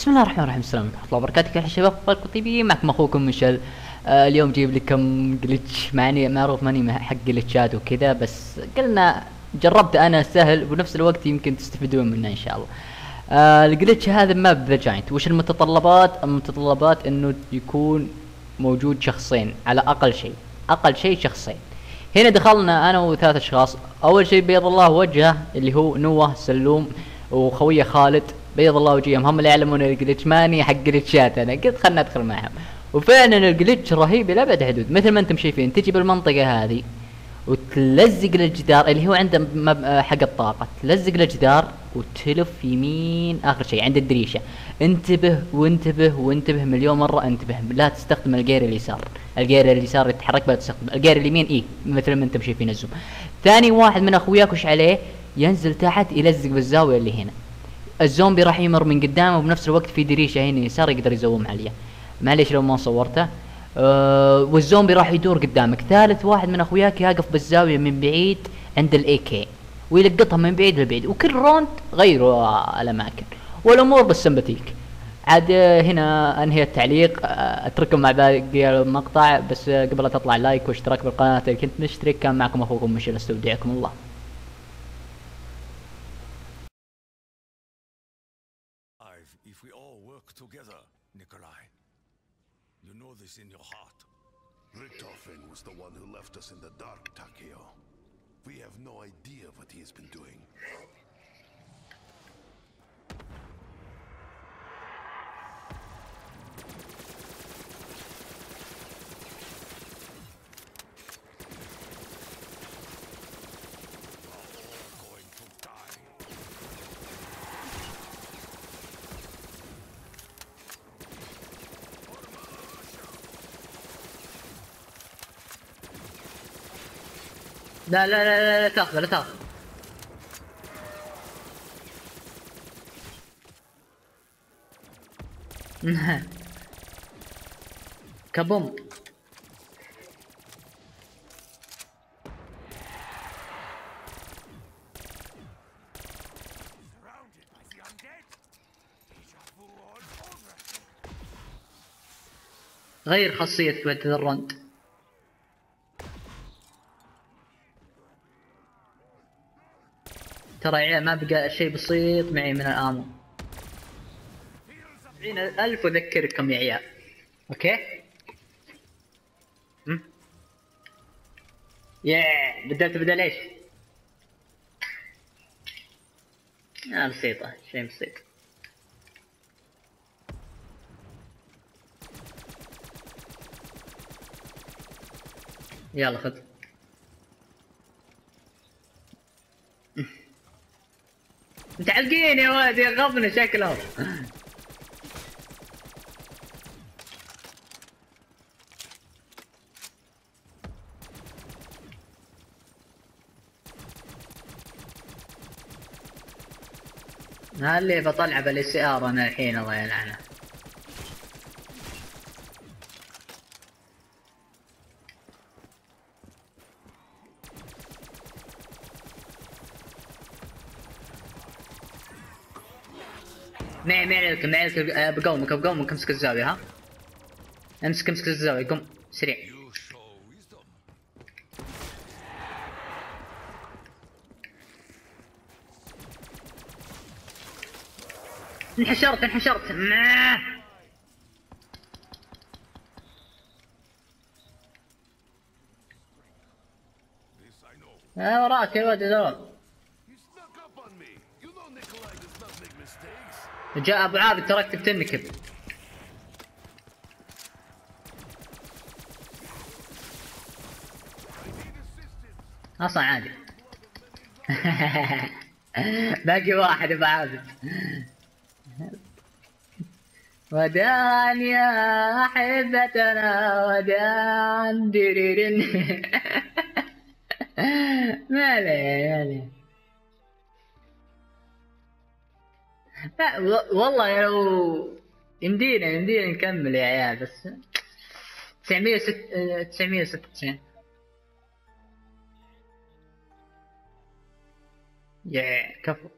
بسم الله الرحمن الرحيم. السلام عليكم ورحمة الله وبركاته. كيف الشباب؟ اخباركم طيبين؟ معكم اخوكم ميشيل. اليوم جايب لك كم جلitch، مع اني معروف ماني حق جلتشات وكذا، بس قلنا جربت انا سهل وبنفس الوقت يمكن تستفيدون منه ان شاء الله. الجلitch هذا ماب ذا جاينت. وش المتطلبات انه يكون موجود شخصين على اقل شيء، اقل شيء شخصين. هنا دخلنا انا وثلاث اشخاص. اول شيء بيض الله وجهه اللي هو نوه سلوم وخويه خالد، بيض الله وجههم، هم اللي يعلمون الجلitch، ماني حق جلتشات. انا قلت خلنا ندخل معهم، وفعلا الجلitch رهيب الى ابعد حدود. مثل ما انتم شايفين، تجي بالمنطقه هذه وتلزق للجدار اللي هو عنده حق الطاقه، تلزق للجدار وتلف يمين اخر شيء عند الدريشه. انتبه وانتبه وانتبه مليون مره، انتبه لا تستخدم الجير اليسار. الجير اليسار يتحرك، بلا تستخدم الجير اليمين مثل ما انتم شايفين الزوم. ثاني واحد من اخوياك وش عليه؟ ينزل تحت يلزق بالزاويه اللي هنا. الزومبي راح يمر من قدامه، وبنفس الوقت في دريشه هنا يسار يقدر يزوم عليه. معليش لو ما صورته. والزومبي راح يدور قدامك. ثالث واحد من اخوياك يقف بالزاويه من بعيد عند الاي كي ويلقطها من بعيد لبعيد، وكل روند غيروا الاماكن والامور بالسمباتيك. عاد هنا انهي التعليق. اترككم مع باقي المقطع، بس قبل لا تطلع لايك واشتراك بالقناه اللي كنت مشترك. كان معكم اخوكم ميشيل، استودعكم الله. If we all work together, Nikolai. You know this in your heart. Richtofen was the one who left us in the dark, Takeo. We have no idea what he has been doing. لا لا لا لا, لا تاخذ، لا تاخذ. كبوم. غير خاصية بعد الروند. ترى يا ما بقى شيء بسيط معي من الامو. 70,000 اذكركم يا عيال. اوكي. بدأت ليش؟ بسيطة، شيء بسيط. يلا خذ. متعلقين يا ولد، يا غبن شكلهم. اللي بطلع بالاس ار انا الحين، الله يلعنه. معي بقومك امسك الزاوية. ها امسك الزاوية، قم سريع. انحشرت. وراك يا ولد ذول. جاء ابو عابد تركت بتنكب. اصلا عادي. باقي واحد ابو عابد. وداعا يا احبتنا وداعا ديريرن. مالي. لا والله لو يمدينا نكمل يا عيال، بس 996. كفو.